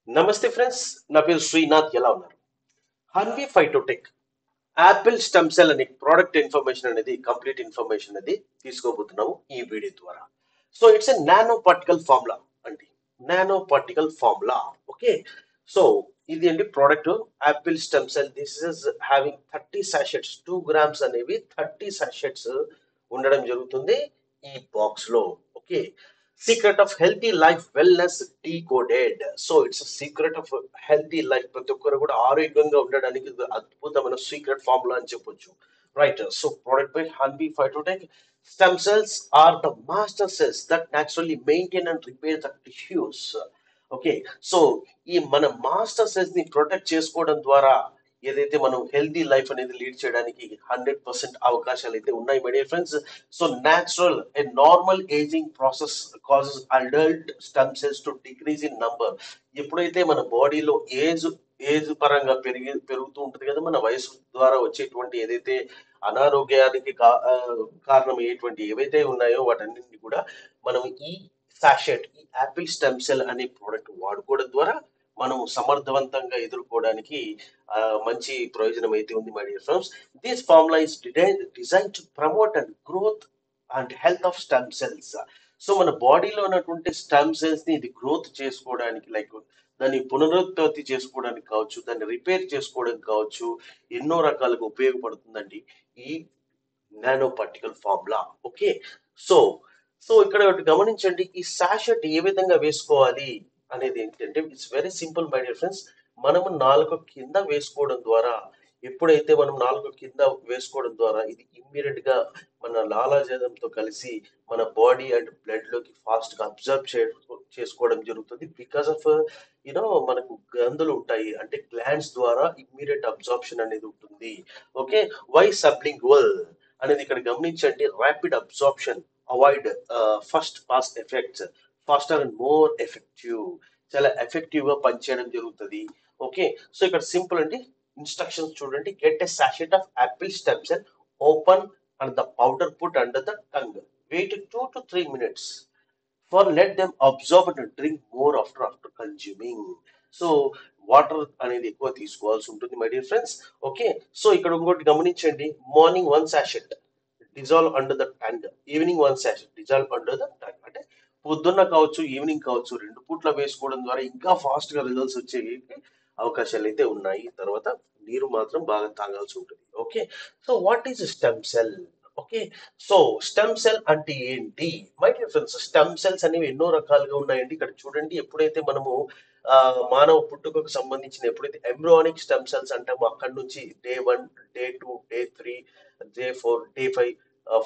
నమస్తే ఫ్రెండ్స్, నా పేరు శ్రీనాథ్. ఎలా ఉన్నారు? Hanvi Phytotech apple stem cell అనే ప్రోడక్ట్ ఇన్ఫర్మేషన్ అనేది కంప్లీట్ ఇన్ఫర్మేషన్ అనేది తీసుకోబోతున్నాము ఈ వీడియో ద్వారా. So it's a nano particle formula అండి. Nano particle formula. Okay. So ఇది అండి product apple stem cell. This is having 30 sachets, 2 grams అనేవి 30 సాషెట్స్ ఉండడం జరుగుతుంది ఈ బాక్స్ లో. Okay. Secret of healthy life wellness decoded. So it's secret of healthy life. ప్రతి ఒక్కరు కూడా ఆరోగ్యంగా ఉండడానికి ఇది అద్భుతమైన సీక్రెట్ ఫార్ములా అని చెప్పొచ్చు. Right. So product by Hanbi Phytotech. Stem cells are the master cells that naturally maintain and repair the tissues. Okay. So ఈ మన మాస్టర్ సెల్స్ ని ప్రొటెక్ట్ చేసుకోవడం ద్వారా ఏదైతే మనం హెల్తీ లైఫ్ అనేది లీడ్ చేయడానికి 100% అవకాశాలు అయితే ఉన్నాయి my dear friends. So natural normal ageing process causes adult stem cells to decrease in number. ఎప్పుడైతే మన బాడీలో ఏజ్ పరంగా పెరుగుతూ ఉంటుంది కదా, మన వయసు ద్వారా వచ్చేటువంటి ఏదైతే అనారోగ్యానికి కారణమయ్యేటువంటి ఏవైతే ఉన్నాయో వాటన్నింటినీ కూడా మనం ఈ సాషెట్, ఈ యాపిల్ స్టెమ్ సెల్ అనే ప్రోడక్ట్ వాడుకోవడం ద్వారా మనం సమర్థవంతంగా ఎదుర్కోవడానికి మంచి ప్రయోజనం అయితే ఉంది my dear friends. This formula is design to promote and growth and health of stem cells. So మన బాడీలో ఉన్నటువంటి స్టెమ్ సెల్స్ ని ఇది గ్రోత్ చేసుకోవడానికి, లైక్ దాన్ని పునరుత్పత్తి చేసుకోవడానికి కావచ్చు, దాన్ని రిపేర్ చేసుకోవడానికి కావచ్చు, ఎన్నో రకాలుగా ఉపయోగపడుతుందండి ఈ nano particle formula. Okay. So so ఇక్కడ ఒకటి గమనించండి, ఈ సాషెట్ ఏ విధంగా వేసుకోవాలి అనేది ఏంటంటే it's very simple my dear friends. మనము నాలుగు కింద వేసుకోవడం ద్వారా, ఎప్పుడైతే మనం నాలుగు కింద వేసుకోవడం ద్వారా ఇది ఇమ్మీడియట్ గా మన లాలాజలంతో కలిసి మన బాడీ అండ్ బ్లడ్ లోకి ఫాస్ట్ గా అబ్జర్వ్ చేసుకోవడం జరుగుతుంది. బికాస్ ఆఫ్ మనకు గ్రంథులు ఉంటాయి, అంటే గ్లాండ్స్ ద్వారా ఇమ్మీడియట్ అబ్జార్ప్షన్ అనేది ఉంటుంది. ఓకే. వై సబ్లింగ్వల్ అనేది ఇక్కడ గమనించండి. Rapid absorption, avoid first pass effects, faster and more effective. చాలా ఎఫెక్టివ్ గా పనిచేయడం జరుగుతుంది. ఓకే. సో ఇక్కడ సింపుల్ అండి. ఇన్స్ట్రక్షన్స్ చూడండి. Get a sachet of apple stem cell, open and the powder put under the tongue, wait 2 to 3 minutes for let them absorb and drink more after consuming. So water అనేది ఎక్కువ తీసుకోవాల్సి ఉంటుంది my dear friends. Okay. So ఇక్కడ ఇంకోటి గమనించండి. Morning 1 sachet dissolve under the tongue, evening 1 sachet dissolve under the tongue. అంటే పొద్దున్న కావచ్చు, ఈవినింగ్ కావచ్చు, 2 పూట్ల వేసుకోవడం ద్వారా ఇంకా ఫాస్ట్ గా రిజల్ట్స్ వచ్చే అవకాశాలు అయితే ఉన్నాయి. తర్వాత నీరు మాత్రం బాగా తాగాల్సి ఉంటుంది. Okay. So what is stem cell? Okay. So stem cell అంటే ఏంటి my dear friends? Stem cells అనేవి ఎన్నో రకాలుగా ఉన్నాయండి. ఇక్కడ చూడండి, ఎప్పుడైతే మనము ఆ, మానవ పుట్టుకకు సంబంధించిన ఎప్పుడైతే ఎంబ్రియానిక్ స్టెమ్ సెల్స్ అంటామో అక్కడి నుంచి day 1, day 2, day 3, day 4, day 5,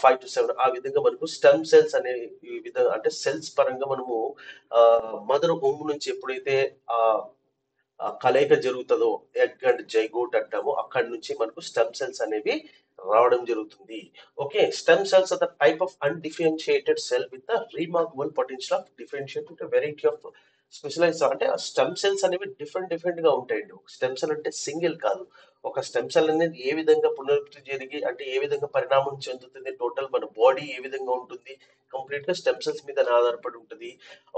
5 to 7 ఆ విధంగా మనకు స్టెమ్ సెల్స్ అనే ఈ విధంగా, అంటే సెల్స్ పరంగా మనము మదర్ హోమ్ నుంచి ఎప్పుడైతే ఆ ఆ కలయిక జరుగుతుందో, ఎగ్ అండ్ జైగోట్ అంటామో, అక్కడి నుంచి మనకు స్టెమ్ సెల్స్ అనేవి రావడం జరుగుతుంది. Okay. Stem cells are the type of undifferentiated cell with the remarkable potential of differentiate with variety of specialize. అంటే స్టెమ్ సెల్స్ అనేవి డిఫరెంట్ గా ఉంటాయండి. ఒక స్టెమ్ సెల్ అంటే సింగిల్ కాదు. ఒక స్టెమ్ సెల్ అనేది ఏ విధంగా పునరుద్ధి జరిగి, అంటే ఏ విధంగా పరిణామం చెందుతుంది, టోటల్ మన బాడీ ఏ విధంగా ఉంటుంది, కంప్లీట్ గా స్టెమ్ సెల్స్ మీద ఆధారపడి ఉంటుంది.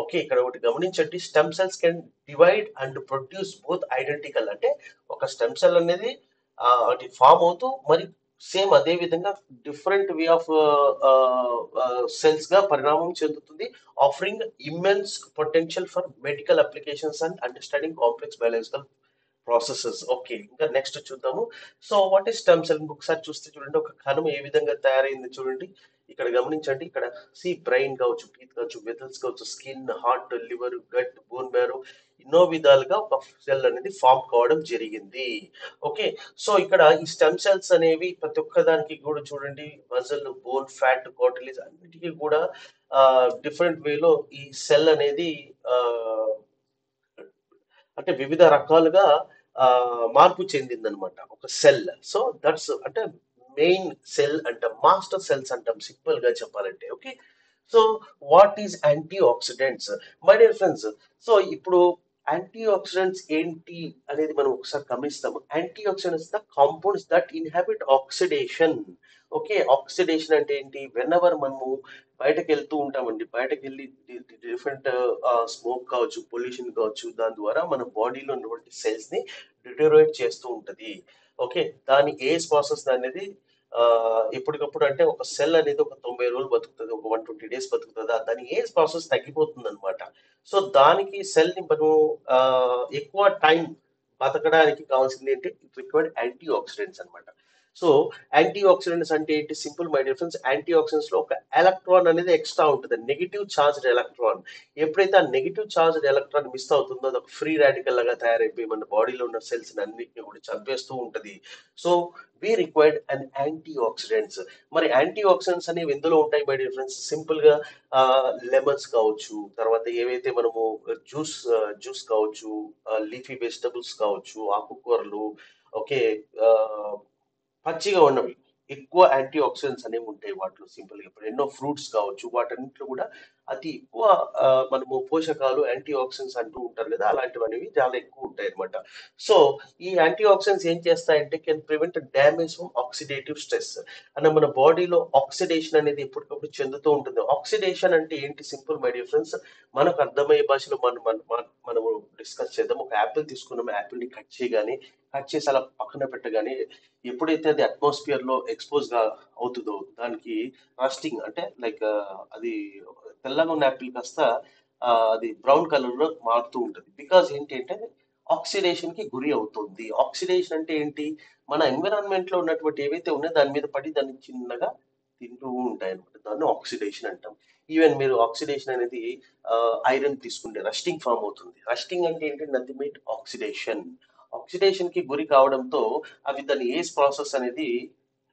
ఓకే. ఇక్కడ ఒకటి గమనించండి. Stem cells can divide and produce both identical. అంటే ఒక స్టెమ్ సెల్ అనేది అది ఫామ్ అవుతూ మరి సేమ్ అదే విధంగా డిఫరెంట్ వే ఆఫ్ సెల్స్ గా పరిణామం చెందుతుంది, offering immense potential for medical applications and understanding complex biological processes. Okay. ఇంకా నెక్స్ట్ చూద్దాము. So what is stem cell? ఇంకొకసారి చూస్తే చూడండి, ఒక కణం ఏ విధంగా తయారైంది చూడండి. ఇక్కడ గమనించండి. ఇక్కడ బ్రెయిన్ కావచ్చు, టీత్ కావచ్చు, వెజల్స్ కావచ్చు, skin, heart, liver, gut, bone marrow, ఎన్నో విధాలుగా ఒక సెల్ అనేది ఫామ్ కావడం జరిగింది. ఓకే. సో ఇక్కడ ఈ స్టెమ్ సెల్స్ అనేవి ప్రతి ఒక్క దానికి కూడా చూడండి, మజిల్, బోన్, ఫ్యాట్, కార్టిలేజ్ అన్నిటికీ కూడా డిఫరెంట్ వేలో ఈ సెల్ అనేది ఆ, అంటే వివిధ రకాలుగా మార్పు చెందిందనమాట ఒక సెల్. సో దట్స్ అంటే మెయిన్ సెల్ అంట, మాస్టర్ సెల్స్ అంటాం సింపుల్ గా చెప్పాలంటే. Okay. So what is antioxidants my dear friends? So ఇప్పుడు యాంటీ ఆక్సిడెంట్స్ ఏంటి అనేది మనం ఒకసారి గమనిస్తాము. Antioxidants the compounds that inhabit oxidation. Okay, oxidation అంటే ఏంటి? వెన్ ఎవర్ మనము బయటకు వెళ్తూ ఉంటామండి, బయటకు వెళ్ళి డిఫరెంట్ స్మోక్ కావచ్చు, పొల్యూషన్ కావచ్చు, దాని ద్వారా మన బాడీలో ఉన్నటువంటి సెల్స్ ని డిటోరేట్ చేస్తూ ఉంటది. ఓకే, దాని ఏజ్ ప్రాసెస్ అనేది ఎప్పటికప్పుడు, అంటే ఒక సెల్ అనేది ఒక 90 రోజులు బతుకుతుంది, ఒక 120 days బతుకుతుందా, దాని ఏజ్ ప్రాసెస్ తగ్గిపోతుంది అనమాట. సో దానికి సెల్ ని మనం ఎక్కువ టైం బతకడానికి కావాల్సింది ఏంటి? ఇట్ రిక్వైర్డ్ యాంటీ ఆక్సిడెంట్స్ అనమాట. సో యాంటీ ఆక్సిడెంట్స్ అంటే ఏంటి? Simple my dear friends, antioxidants లో ఒక ఎలక్ట్రాన్ అనేది ఎక్స్ట్రా ఉంటుంది, నెగిటివ్ చార్జ్డ్ ఎలక్ట్రాన్. ఎప్పుడైతే ఆ నెగిటివ్ చార్జ్డ్ ఎలక్ట్రాన్ మిస్ అవుతుందో, అది ఒక ఫ్రీ రాడికల్ లాగా తయారైపోయి మన బాడీలో ఉన్న సెల్స్ అన్నిటిని కూడా చంపేస్తూ ఉంటది. So we required and antioxidants. మరి యాంటీ ఆక్సిడెంట్స్ అనేవి ఎందులో ఉంటాయి మై డియర్ ఫ్రెండ్స్? సింపుల్ గా లెమన్స్ కావచ్చు, తర్వాత ఏవైతే మనము జ్యూస్ జ్యూస్ కావచ్చు, లీఫీ వెజిటబుల్స్ కావచ్చు, ఆకుకూరలు, ఓకే, పచ్చిగా ఉన్నవి ఎక్కువ యాంటీ ఆక్సిడెంట్స్ అనేవి ఉంటాయి వాటిలో. సింపుల్ గా ఇప్పుడు ఎన్నో ఫ్రూట్స్ కావచ్చు, వాటన్నిటిలో కూడా అతి ఎక్కువ మనము పోషకాలు, యాంటీ ఆక్సిడెంట్స్ అంటూ ఉంటారు కదా, అలాంటివి అనేవి చాలా ఎక్కువ ఉంటాయి అనమాట. సో ఈ యాంటీ ఆక్సిడెంట్స్ ఏం చేస్తాయంటే can prevent damage from oxidative stress. అంటే మన బాడీలో ఆక్సిడేషన్ అనేది ఎప్పటికప్పుడు చెందుతూ ఉంటుంది. ఆక్సిడేషన్ అంటే ఏంటి? సింపుల్ మై డియర్ ఫ్రెండ్స్, మనకు అర్థమయ్యే భాషలో మనము డిస్కస్ చేద్దాం. ఒక యాపిల్ తీసుకున్నాము, యాపిల్ ని కట్ చేయగానే, కట్ చేసి అలా పక్కన పెట్టగానే, ఎప్పుడైతే అది అట్మాస్ఫియర్ లో ఎక్స్పోజ్ గా అవుతుందో, దానికి రస్టింగ్ అంటే లైక్ అది తెల్లగా ఉన్న యాపిల్ కాస్త అది బ్రౌన్ కలర్ లో మారుతూ ఉంటుంది. బికాజ్ ఏంటి అంటే ఆక్సిడేషన్ కి గురి అవుతుంది. ఆక్సిడేషన్ అంటే ఏంటి? మన ఎన్విరాన్మెంట్ లో ఉన్నటువంటి ఏవైతే ఉన్నాయో దాని మీద పడి దాన్ని చిన్నగా తింటూ ఉంటాయి అనమాట. దాన్ని ఆక్సిడేషన్ అంటాం. ఈవెన్ మీరు ఆక్సిడేషన్ అనేది ఐరన్ తీసుకుంటే రస్టింగ్ ఫామ్ అవుతుంది. రస్టింగ్ అంటే ఏంటి? Nothing but oxidation. ఆక్సిడేషన్ కి గురి కావడంతో అవి దాని ఏజ్ ప్రాసెస్ అనేది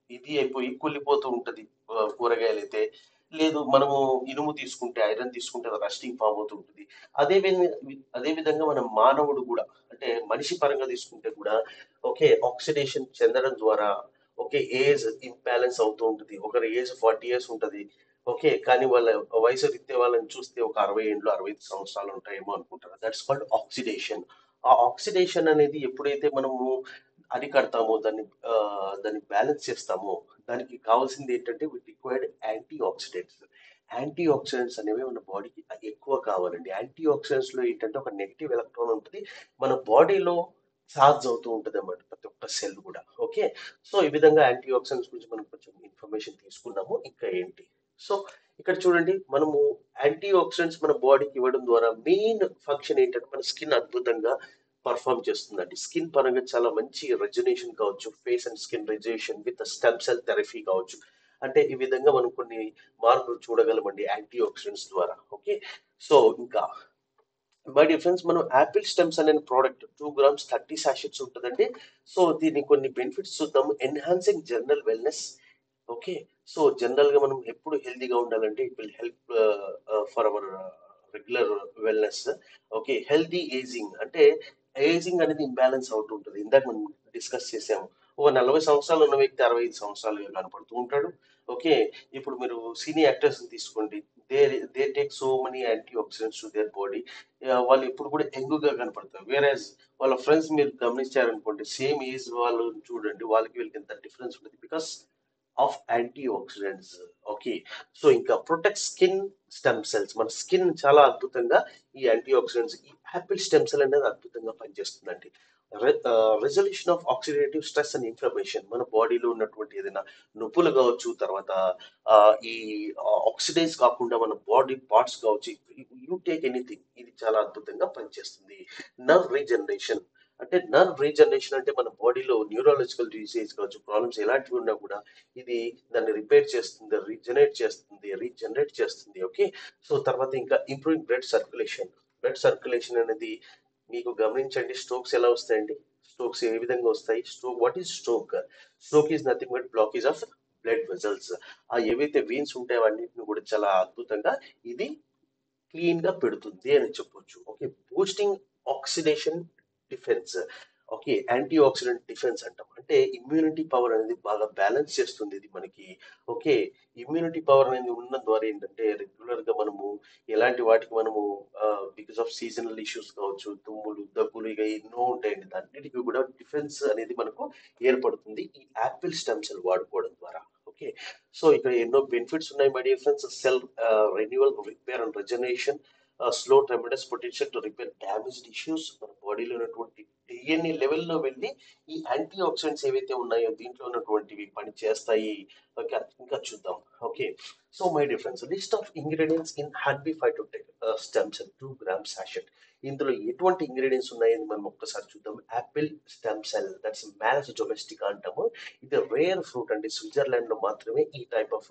ఇది అయిపోయి కుళ్ళిపోతూ ఉంటది. కూరగాయలు అయితే లేదు, మనము ఇనుము తీసుకుంటే, ఐరన్ తీసుకుంటే అది రస్టింగ్ ఫామ్ అవుతూ ఉంటుంది. అదే విధంగా మనం మానవుడు కూడా, అంటే మనిషి పరంగా తీసుకుంటే కూడా, ఓకే, ఆక్సిడేషన్ చెందడం ద్వారా ఓకే ఏజ్ ఇంబ్యాలెన్స్ అవుతూ ఉంటుంది. ఒకరి ఏజ్ 40 years ఉంటది. ఓకే, కానీ వాళ్ళ వయసు రీత్యా వాళ్ళని చూస్తే ఒక 60 ఏళ్ళు, 65 సంవత్సరాలు ఉంటాయేమో అనుకుంటారు. That's called oxidation. ఆ ఆక్సిడేషన్ అనేది ఎప్పుడైతే మనము అరికడతామో, దాన్ని బ్యాలెన్స్ చేస్తామో, దానికి కావాల్సింది ఏంటంటే with required antioxidants. Antioxidants అనేవి మన బాడీకి ఎక్కువ కావాలండి. యాంటీ ఆక్సిడెంట్స్ లో ఏంటంటే ఒక నెగిటివ్ ఎలక్ట్రాన్ ఉంటుంది, మన బాడీలో ఛార్జ్ అవుతూ ఉంటుంది అన్నమాట, ప్రతి ఒక్క సెల్ కూడా. ఓకే, సో ఈ విధంగా యాంటీ ఆక్సిడెంట్స్ గురించి మనం కొంచెం ఇన్ఫర్మేషన్ తీసుకున్నాము. ఇంకా ఏంటి? సో ఇక్కడ చూడండి, మనము యాంటీ ఆక్సిడెంట్స్ మన బాడీకి ఇవ్వడం ద్వారా మెయిన్ ఫంక్షన్ ఏంటంటే మన స్కిన్ అద్భుతంగా పర్ఫామ్ చేస్తుందండి. స్కిన్ పరంగా చాలా మంచి రెజ్యునేషన్ కావచ్చు, face and skin rejuvenation with stem cell therapy కావచ్చు. అంటే ఈ విధంగా మనం కొన్ని మార్పులు చూడగలమండి యాంటీ ఆక్సిడెంట్స్ ద్వారా. ఓకే, సో ఇంకా మై డిఫరెన్స్, మనం యాపిల్ స్టెమ్స్ అనే ప్రోడక్ట్ 2 grams 30 sachets ఉంటుందండి. సో దీని కొన్ని బెనిఫిట్స్ చూద్దాము. Enhancing general wellness. Okay, so general గా మనం ఎప్పుడు హెల్దీగా ఉండాలంటే it will help for hour regular wellness. Okay, healthy ageing, అంటే ఏజింగ్ అనేది ఇంబ్యాలెన్స్ అవుతూ ఉంటుంది. ఇందాక మనం డిస్కస్ చేసాము. ఓ 40 సంవత్సరాలు ఉన్న వ్యక్తి 65 సంవత్సరాలుగా కనపడుతూ ఉంటాడు. ఓకే, ఇప్పుడు మీరు సీనియర్ యాక్టర్స్ తీసుకోండి, they they take so many antioxidants to their body. వాళ్ళు ఇప్పుడు కూడా యంగ్ గా కనపడతారు. వేరేజ్ వాళ్ళ ఫ్రెండ్స్ మీరు గమనించారనుకోండి, సేమ్ ఏజ్ వాళ్ళు చూడండి, వాళ్ళకి వీళ్ళకి ఎంత డిఫరెన్స్ ఉంటుంది, because of anti oxidants. Okay, so ఇంకా ప్రొటెక్ట్ స్కిన్ స్టెమ్ సెల్స్. మన స్కిన్ చాలా అద్భుతంగా ఈ యాంటీ ఆక్సిడెంట్స్, ఈ యాపిల్ స్టెమ్ సెల్ అనేది అద్భుతంగా పనిచేస్తుందండి. Resolution of oxidative stress and inflammation. మన బాడీలో ఉన్నటువంటి ఏదైనా నొప్పులు కావచ్చు, తర్వాత ఆ, ఈ ఆక్సిడైజ్ కాకుండా మన బాడీ పార్ట్స్ కావచ్చు, యూ టేక్ ఎనీథింగ్, ఇది చాలా అద్భుతంగా పనిచేస్తుంది. Nerve regeneration. అంటే నర్వ్ రీజనరేషన్ అంటే మన బాడీలో న్యూరాలజికల్ డిసీజ్ కావచ్చు, ప్రాబ్లమ్స్ ఎలాంటివి ఉన్నా కూడా ఇది దాన్ని రిపేర్ చేస్తుంది, రీజనరేట్ చేస్తుంది. ఓకే, సో తర్వాత ఇంకా improving blood circulation. Blood circulation అనేది మీకు గమనించండి, స్ట్రోక్స్ ఎలా వస్తాయండి? స్ట్రోక్స్ ఏ విధంగా వస్తాయి? What is stroke? Stroke is nothing but blockage of blood vessels. ఆ ఏవైతే వీన్స్ ఉంటాయో అన్నింటిని కూడా చాలా అద్భుతంగా ఇది క్లీన్ గా పెడుతుంది అని చెప్పొచ్చు. Okay, boosting oxidation defence. Okay. Anti oxidant defence అంటాం. అంటే ఇమ్యూనిటీ పవర్ అనేది బాగా బ్యాలెన్స్ చేస్తుంది ఇది మనకి. ఓకే. ఇమ్యూనిటీ పవర్ అనేది ఉండడం ద్వారా ఏంటంటే రెగ్యులర్‌గా మనము ఎలాంటి వాటికి మనము బికాస్ ఆఫ్ సీజనల్ ఇష్యూస్ కావచ్చు, తుమ్ములు, దగ్గులు ఇక ఎన్నో ఉంటాయండి. అన్నిటికి కూడా డిఫెన్స్ అనేది మనకు ఏర్పడుతుంది. ఈ యాపిల్ స్టెమ్ సెల్ వాడుకోవడం ద్వారా. ఓకే. సో ఇక్కడ ఎన్నో బెనిఫిట్స్ ఉన్నాయి my dear friends. Cell renewal, repair and regeneration, slow tremendous potential to repair damaged issues. మన బాడీలో ఉన్నటువంటి డిఎన్ఏ లెవెల్లో వెళ్ళి ఈ యాంటీ ఆక్సిడెంట్స్ ఏవైతే ఉన్నాయో దీంట్లో ఉన్నటువంటివి పని చేస్తాయి. ఓకే, ఇంకా చూద్దాం. Okay. So my difference list of ingredients in happy Phytotech stem cell 2 gram sachet. ఇందులో ఎటువంటి ఇంగ్రీడియంట్స్ ఉన్నాయని మనం ఒక్కసారి చూద్దాం. Apple stem cell, that's malus domestica అంటాము. ఇది రేర్ ఫ్రూట్ అండి. స్విట్జర్లాండ్ లో మాత్రమే ఈ type of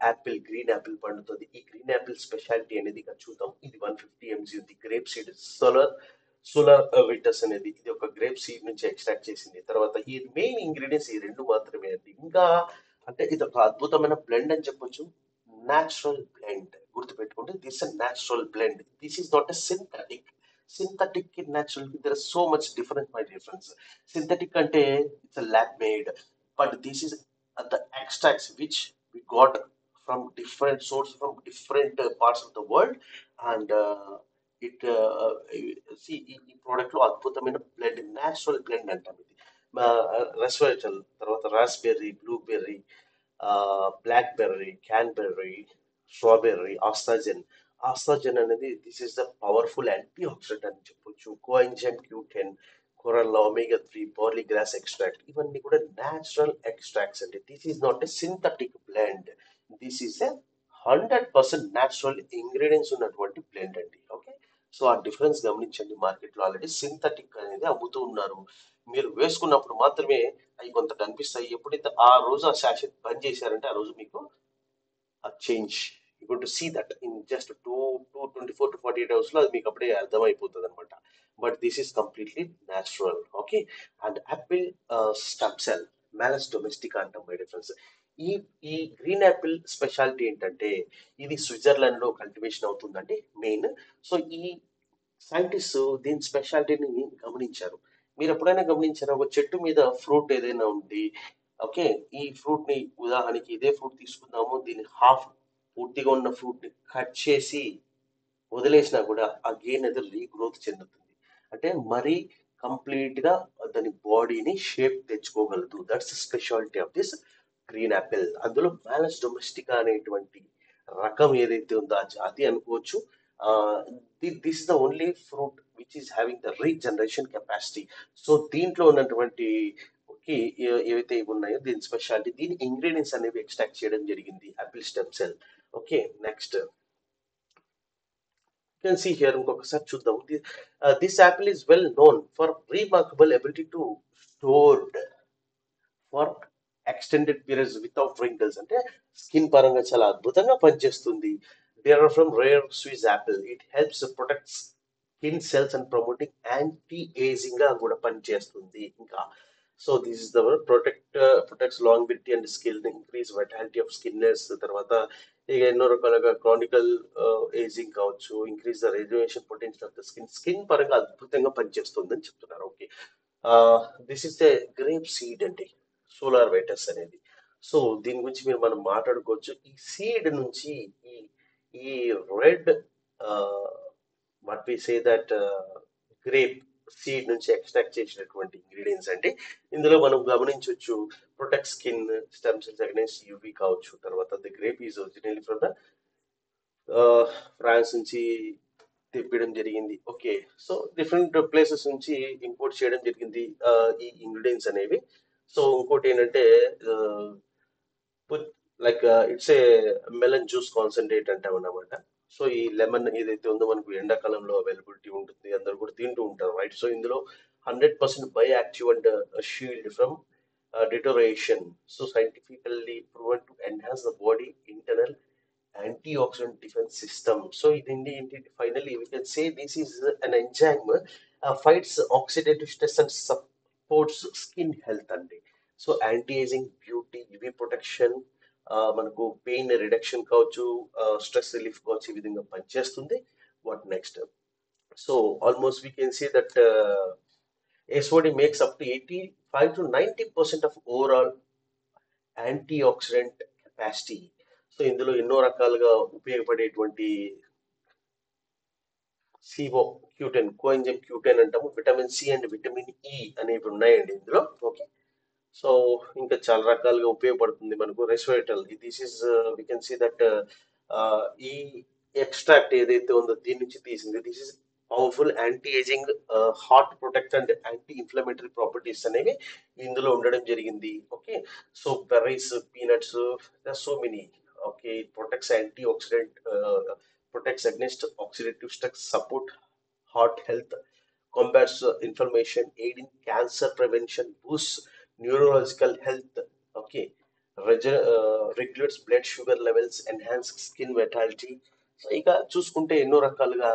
apple, green apple పండుతుంది. ఈ గ్రీన్ యాపిల్ స్పెషాలిటీ అనేది ఇక్కడ చూద్దాం. ఇది 150 mg ఉంది. గ్రేప్ సీడ్ సోలార్ విటస్ అనేది ఇది ఒక గ్రేప్ సీడ్ నుంచి ఎక్స్ట్రాక్ట్ చేసింది. తర్వాత ఈ మెయిన్ ఇంగ్రీడియంట్స్ ఈ రెండు మాత్రమే అండి. ఇంకా అంటే ఇది ఒక అద్భుతమైన బ్లెండ్ అని చెప్పొచ్చు. న్యాచురల్ బ్లెండ్ గుర్తుపెట్టుకోండి. This a natural blend. This is not a synthetic. Synthetic కి న్యాచురల్ కి there so much difference my difference. Synthetic అంటే it's a lab made, but this is the extracts which we got from different sources from different parts of the world. And it see ఈ product లో అద్భుతమైన blend, natural blend అంటాం ఇది. Resveratrol, తర్వాత raspberry, blueberry, black berry, cranberry, strawberry, ఆస్ట్రాజెన్. ఆస్ట్రాజెన్ అనేది this is the powerful anti oxidant అని చెప్పొచ్చు. Coenzyme Q10, chlorella, omega 3, barley grass extract, ఇవన్నీ కూడా న్యాచురల్ ఎక్స్ట్రాక్ట్స్ అండి. This is not a synthetic blend. This is a 100% natural ingredients ఉన్నటువంటి blend అండి. ఓకే. సో ఆ డిఫరెన్స్ గమనించండి. మార్కెట్లో ఆల్రెడీ సింథటిక్ అనేది అమ్ముతూ ఉన్నారు. మీరు వేసుకున్నప్పుడు మాత్రమే అవి కొంత కనిపిస్తాయి. ఎప్పుడైతే ఆ రోజు ఆ శాషెట్ బంద్ చేశారంటే ఆ రోజు మీకు a change. You're going to see that in just 24 to 48 hours లో అది మీకు అప్పుడే అర్థమైపోతుంది అనమాట. But this is completely natural. Okay. And Apple stem cell, Malus domestica అంటాం మై డిఫరెన్స్. ఈ ఈ గ్రీన్ యాపిల్ స్పెషాలిటీ ఏంటంటే ఇది స్విట్జర్లాండ్ లో కల్టివేషన్ అవుతుందండి మెయిన్. సో ఈ సైంటిస్ట్ దీని స్పెషాలిటీని గమనించారు. మీరు ఎప్పుడైనా గమనించారా, ఒక చెట్టు మీద ఫ్రూట్ ఏదైనా ఉంది. ఓకే. ఈ ఫ్రూట్ ని ఉదాహరణకి ఇదే ఫ్రూట్ తీసుకుందాము. దీని హాఫ్ పూర్తిగా ఉన్న ఫ్రూట్ ని కట్ చేసి వదిలేసినా కూడా ఆ గెయిన్ అనేది రీగ్రోత్ చెందుతుంది. అంటే మరీ కంప్లీట్ గా దాని బాడీని షేప్ తెచ్చుకోగలదు. That's speciality of this green apple. అందులో మ్యాలస్ డొమెస్టికా అనేటువంటి రకం ఏదైతే ఉందో ఆ జాతి అనుకోవచ్చు. This is the only fruit which is having the regeneration capacity. So దీంట్లో ఉన్నటువంటి ఓకే ఏవైతే ఇవి ఉన్నాయో దీని స్పెషాలిటీ, దీని ఇంగ్రీడియంట్స్ అనేవి ఎక్స్ట్రాక్ట్ చేయడం జరిగింది Apple stem cell. Okay. Next can see here ఇంకొకసారి చూద్దాం. This apple is well known for remarkable ability to stored for extended periods without wrinkles. అంటే స్కిన్ పరంగా చాలా అద్భుతంగా పనిచేస్తుంది. There are from rare Swiss apple. It helps protect skin cells and promoting anti ageing గా కూడా పనిచేస్తుంది. ఇంకా so this is the protects longevity and skin, increase vitality of skinners. తర్వాత ఇక ఎన్నో రకాలుగా క్రానికల్ ఏజింగ్ కావచ్చు, increase the radiation potential of the skin. Skin పరంగా అద్భుతంగా పనిచేస్తుంది అని చెప్తున్నారు. Okay. This is the grape seed అండి, సోలార్ వైటస్ అనేది. సో దీని గురించి మనం మాట్లాడుకోవచ్చు. ఈ సీడ్ నుంచి ఈ ఈ red what we say that grape seed నుంచి ఎక్స్ట్రాక్ట్ చేసినటువంటి ఇంగ్రీడియంట్స్ అండి. ఇందులో మనం గమనించవచ్చు protect skin, stem cells against UV కావచ్చు. తర్వాత the grape is original from the France నుంచి తెప్పడం జరిగింది. ఓకే. సో డిఫరెంట్ ప్లేసెస్ నుంచి ఇంపోర్ట్ చేయడం జరిగింది ఈ ఇంగ్రీడియంట్స్ అనేవి. సో ఇంకోటి ఏంటంటే like it's a melon juice concentrate అంటాం అన్నమాట. సో ఈ లెమన్ ఏదైతే ఉందో మనకు ఎండాకాలంలో అవైలబిలిటీ ఉంటుంది, అందరు కూడా తింటూ ఉంటారు, రైట్. సో ఇందులో 100% by active and shield from deterioration. So scientifically proven to enhance the body internal antioxidant defense system. So finally we can say this is an enzyme fights oxidative stress and supports skin health అండి. So anti ageing, beauty, UV protection, మనకు pain reduction కావచ్చు, stress relief కావచ్చు, ఈ విధంగా పనిచేస్తుంది. What next? So almost we can see that SOD makes up to 85 to 90% of overall antioxidant capacity. So ఇందులో ఎన్నో రకాలుగా ఉపయోగపడేటువంటి సిఓ క్యూటెన్, కోఎంజైమ్ క్యూటెన్ అంటాము, vitamin C and vitamin E అనేవి ఉన్నాయండి ఇందులో. ఓకే, సో ఇంకా చాలా రకాలుగా ఉపయోగపడుతుంది మనకు. Resveratrol, this is we can see that ఈ ఎక్స్ట్రాక్ట్ ఏదైతే ఉందో దీని నుంచి తీసింది. This is powerful anti ageing, heart protect and anti inflammatory properties అనేవి ఇందులో ఉండడం జరిగింది. Okay, so berries, peanuts, so many. Okay, it protects antioxidant, protects against oxidative stress, support heart health, combats inflammation, aid in cancer prevention, boosts neurological health. Okay, regulates blood sugar levels, enhance skin vitality. So ఇక చూసుకుంటే ఎన్నో రకాలుగా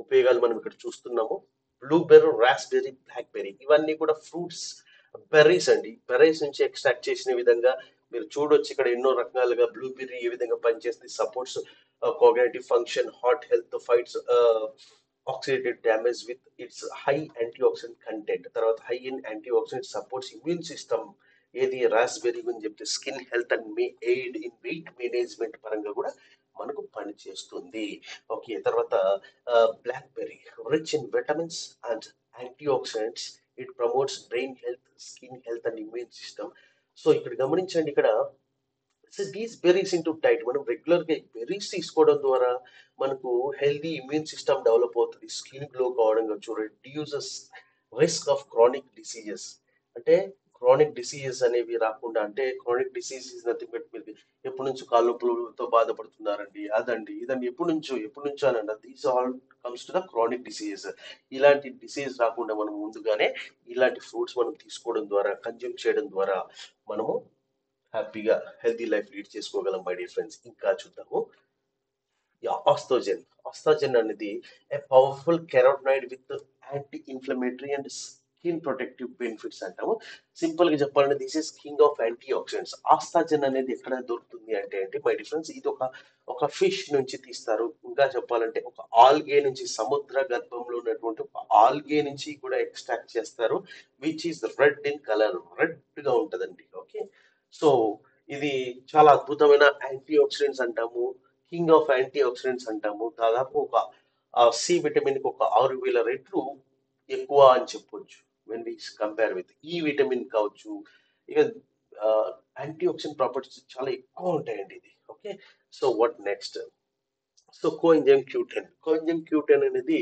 ఉపయోగాలు మనం ఇక్కడ చూస్తున్నాము. Blueberry, raspberry, blackberry ఇవన్నీ కూడా ఫ్రూట్స్, బెర్రీస్ అండి. బెర్రీస్ నుంచి ఎక్స్ట్రాక్ట్ చేసిన విధంగా మీరు చూడొచ్చు ఇక్కడ ఎన్నో రకాలుగా బ్లూబెర్రీ ఏ విధంగా పనిచేస్తుంది. Supports cognitive function, heart health, fights oxidative damage with its high antioxidant content. తర్వాత high in antioxidant, supports immune system. ఏది రాస్బెర్రీ గురించి చెప్తే skin health and aid in weight management పరంగా కూడా మనకు పనిచేస్తుంది. ఓకే, తర్వాత blackberry rich in vitamins and antioxidants, it promotes brain health, skin health and immune system. So ఇక్కడ గమనించండి, ఇక్కడ so these berries into diet, మనం రెగ్యులర్గా బెర్రీస్ తీసుకోవడం ద్వారా మనకు హెల్దీ ఇమ్యూన్ సిస్టమ్ డెవలప్ అవుతుంది, స్కిన్ గ్లో కావడం కావచ్చు, reduces risk of chronic diseases. అంటే క్రానిక్ డిసీజెస్ అనేవి రాకుండా, అంటే chronic disease is nothing but మీరు ఎప్పటి నుంచో కాళ్ళ నొప్పులతో బాధపడుతున్నారండి, అదండి ఇదండి, ఎప్పటి నుంచో అనండి, these all comes to the chronic diseases. ఇలాంటి డిసీజ్ రాకుండా మనం ముందుగానే ఇలాంటి ఫ్రూట్స్ మనం తీసుకోవడం ద్వారా, కన్జ్యూమ్ చేయడం ద్వారా మనము హ్యాపీగా హెల్తీ లైఫ్ లీడ్ చేసుకోగలం మై డియర్ ఫ్రెండ్స్. ఇంకా చూద్దాము. ఆస్థోజన్. ఆస్థోజన్ అనేది a powerful carotenoid with anti inflammatory and skin protective benefits అంటాము. సింపుల్ గా చెప్పాలంటే this is king of anti oxidants. ఆస్థాజన్ అనేది ఎక్కడ దొరుకుతుంది అంటే మై డిఫరెన్స్ ఇది ఒక ఫిష్ నుంచి తీస్తారు. ఇంకా చెప్పాలంటే ఒక ఆల్గే నుంచి, సముద్ర గర్భంలో ఉన్నటువంటి ఒక ఆల్గే నుంచి కూడా ఎక్స్ట్రాక్ట్ చేస్తారు, which is red in colour, red గా ఉంటదండి. ఓకే, సో ఇది చాలా అద్భుతమైన యాంటీ ఆక్సిడెంట్స్ అంటాము, కింగ్ ఆఫ్ యాంటీ ఆక్సిడెంట్స్ అంటాము. దాదాపు ఒక సి విటమిన్ కి ఒక 6,000 రెట్లు ఎక్కువ అని చెప్పొచ్చు వెన్ వి కంపేర్ విత్ ఈ విటమిన్ కావచ్చు. ఇక యాంటీ ఆక్సిడెంట్ ప్రాపర్టీస్ చాలా ఎక్కువ ఉంటాయండి ఇది. Okay, so what next? So coenzyme Q ten. Coenzyme Q ten అనేది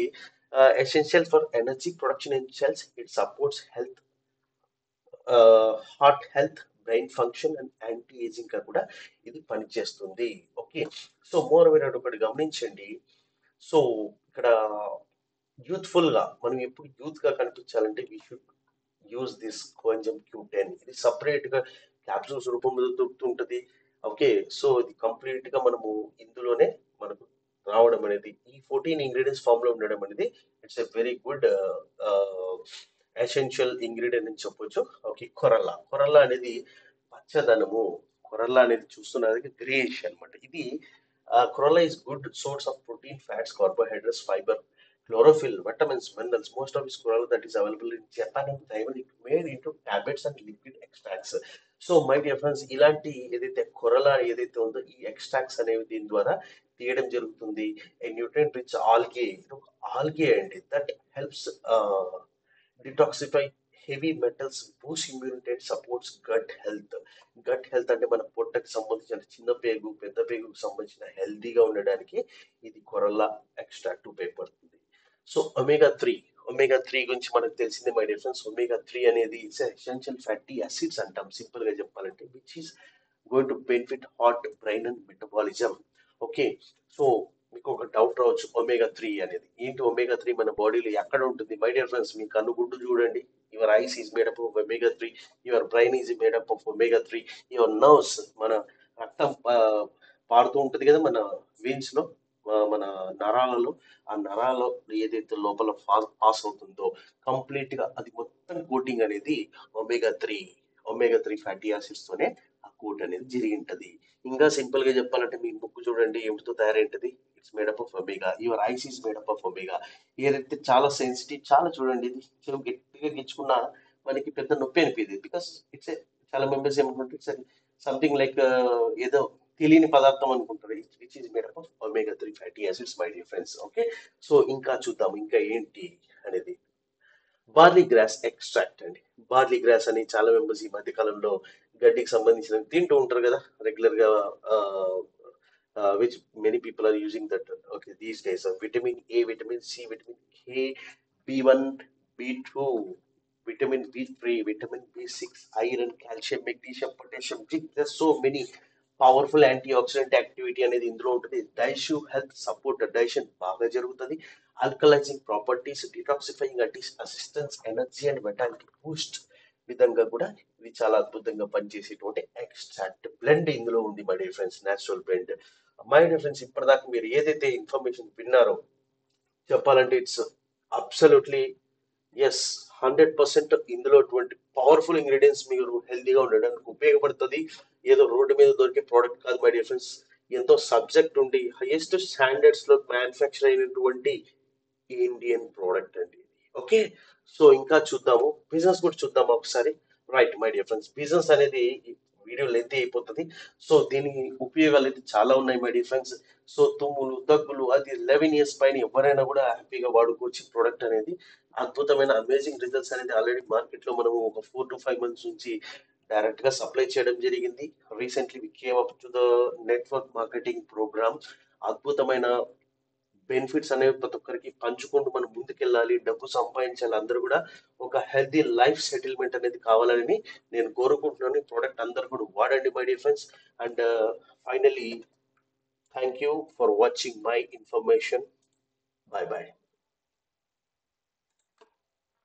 essential for energy production in cells. It supports health, heart health, brain function and anti ageing గా కూడా ఇది పనిచేస్తుంది. ఓకే, సో మోర్ ఓవర్ ఒకటి గమనించండి. సో ఇక్కడ యూత్ఫుల్ గా మనం ఎప్పుడు యూత్ గా కనిపించాలంటే we should use this coenzyme Q ten. ఇది సపరేట్ గా క్యాప్సూల్స్ రూపంలో దొరుకుతుంటది. ఓకే, సో ఇది కంప్లీట్ గా మనము ఇందులోనే మనకు రావడం అనేది, ఈ 14 ఇంగ్రీడియంట్స్ ఫామ్ లో ఉండడం అనేది it's a very good essential ingredient అని చెప్పొచ్చు. ఓకే, కొరల్లా అనేది పచ్చదనము. కొరల్లా అనేది చూస్తున్నది గ్రేష్ అనమాట. ఇది chlorella is good source of protein, fats, carbohydrates, fibre, chlorophyll, vitamins, minerals. Most of this chlorella that is available in Japan and Taiwan, it made into tablets and liquid extracts. So my dear friends, ఇలాంటి ఏదైతే కొరలా ఏదైతే ఉందో ఈ extracts అనేవి దీని ద్వారా తీయడం జరుగుతుంది. న్యూట్రియంట్ రిచ్ ఆల్గే, ఇది ఒక ఆల్గే అండి, that helps detoxify heavy metals, boost immunity and supports gut health. Gut health అంటే మన పొట్టకి సంబంధించిన చిన్న పేగు, పెద్ద పేగుకు సంబంధించిన హెల్తీగా ఉండడానికి ఇది కొరల్లా ఎక్స్ట్రాక్ట్ ఉపయోగపడుతుంది. సో ఒమేగా త్రీ గురించి మనకు తెలిసిందే మై డియర్ ఫ్రెండ్స్. ఒమేగా 3 అనేది ఎసెన్షియల్ ఫ్యాటీ యాసిడ్స్ అంటాం సింపుల్ గా చెప్పాలంటే, which is going to benefit heart, brain and metabolism. Okay, so మీకు ఒక డౌట్ రావచ్చు, ఒమేగా 3 అనేది ఏంటి? ఒమేగా 3 మన బాడీలో ఎక్కడ ఉంటుంది? మై డియర్ ఫ్రెండ్స్, మీ కన్నుగుడ్డు చూడండి, your eyes is made up of omega 3, your brain is made up of omega 3, your nerves, మన రక్తం పారుతూ ఉంటుంది కదా మన వెయిన్స్ లో, మన నరాలలో, ఆ నరాలలో ఏదైతే లోపల పాస్ అవుతుందో కంప్లీట్ గా అది మొత్తం కోటింగ్ అనేది ఒమేగా 3 ఫ్యాటీ యాసిడ్స్ తోనే ఆ కోట్ అనేది జరిగి ఉంటది. ఇంకా సింపుల్ గా చెప్పాలంటే మీ ముక్కు చూడండి ఏమిటితో తయారైంటది? It's made up of omega. Your eyes is made up of omega. ఏదైతే చాలా సెన్సిటివ్, చాలా చూడండి ఇది చెవు గట్టిగా గిచ్చుకున్నా మనకి పెద్ద నొప్పి అనిపించేది. బికాస్ ఇట్స్ చాలా మెంబర్స్ ఏమనుకుంటారు ఇట్స్ సంథింగ్ లైక్ ఏదో తెలియని పదార్థం అనుకుంటారు. Which is made up of omega 3 fatty acids my dear friends. Okay, so ఇంకా చూద్దాం ఇంకా ఏంటి అనేది. బార్లీ గ్రాస్ ఎక్స్ట్రాక్ట్ అండి. బార్లీ గ్రాస్ అని చాలా మెంబర్స్ ఈ మధ్య కాలంలో గడ్డికి సంబంధించిన తింటూ ఉంటారు కదా రెగ్యులర్ గా. Which many people are using that okay these days. Vitamin A, vitamin C, vitamin K, బి1, బి2, vitamin బి3, vitamin B6, iron, calcium, magnesium, potassium, zinc. There so many powerful anti accident activity అనేది ఇందులో ఉంటుంది. Digestion health support, digestion బాగా జరుగుతుంది. ఆల్కలైజింగ్ properties, detoxifying assistance, energy and మెటాలిటీ Boost విధంగా కూడా ఇది చాలా అద్భుతంగా పనిచేసేటువంటి ఎక్స్ట్రాక్ట్ బ్లెండ్ ఇందులో ఉంది my dear friends, natural blend. My dear friends, ఇప్పటిదాకా మీరు ఏదైతే ఇన్ఫర్మేషన్ విన్నారో చెప్పాలంటే ఇట్స్ అబ్సల్యూట్లీ ఎస్ 100% ఇందులో పవర్ఫుల్ ఇంగ్రీడియంట్స్ మీరు హెల్తీగా ఉండడానికి ఉపయోగపడుతుంది. ఏదో రోడ్డు మీద దొరికే ప్రోడక్ట్ కాదు మై డియర్ ఫ్రెండ్స్. ఎంతో సబ్జెక్ట్ ఉండి హైయెస్ట్ స్టాండర్డ్స్ లో మ్యానుఫ్యాక్చర్ అయినటువంటి ఇండియన్ ప్రోడక్ట్ అండి. ఓకే, సో ఇంకా చూద్దాము బిజినెస్ కూడా చూద్దాము ఒకసారి. Right my dear friends, business అనేది వీడియో లెంత్ అయిపోతుంది. సో దీని ఉపయోగాలు అయితే చాలా ఉన్నాయి మై డియర్ ఫ్రెండ్స్. సో తుమ్ములు దగ్గులు అది 11 ఇయర్స్ పైన ఎవరైనా కూడా హ్యాపీగా వాడుకోవచ్చు ప్రోడక్ట్ అనేది. అద్భుతమైన అమేజింగ్ రిజల్ట్స్ అనేది ఆల్రెడీ మార్కెట్ లో మనము ఒక 4 to 5 months నుంచి డైరెక్ట్ గా సప్లై చేయడం జరిగింది. Recently we came up to the network marketing programme. అద్భుతమైన బెనిఫిట్స్ అనేవి ప్రతి ఒక్కరికి పంచుకుంటూ మనం ముందుకెళ్ళాలి, డబ్బు సంపాదించాలి, అందరూ కూడా ఒక హెల్తీ లైఫ్ సెటిల్మెంట్ అనేది కావాలని నేను కోరుకుంటున్నాను. ఈ ప్రోడక్ట్ అందరూ కూడా వాడండి my dear friends. And finally thank you for watching my information. By by.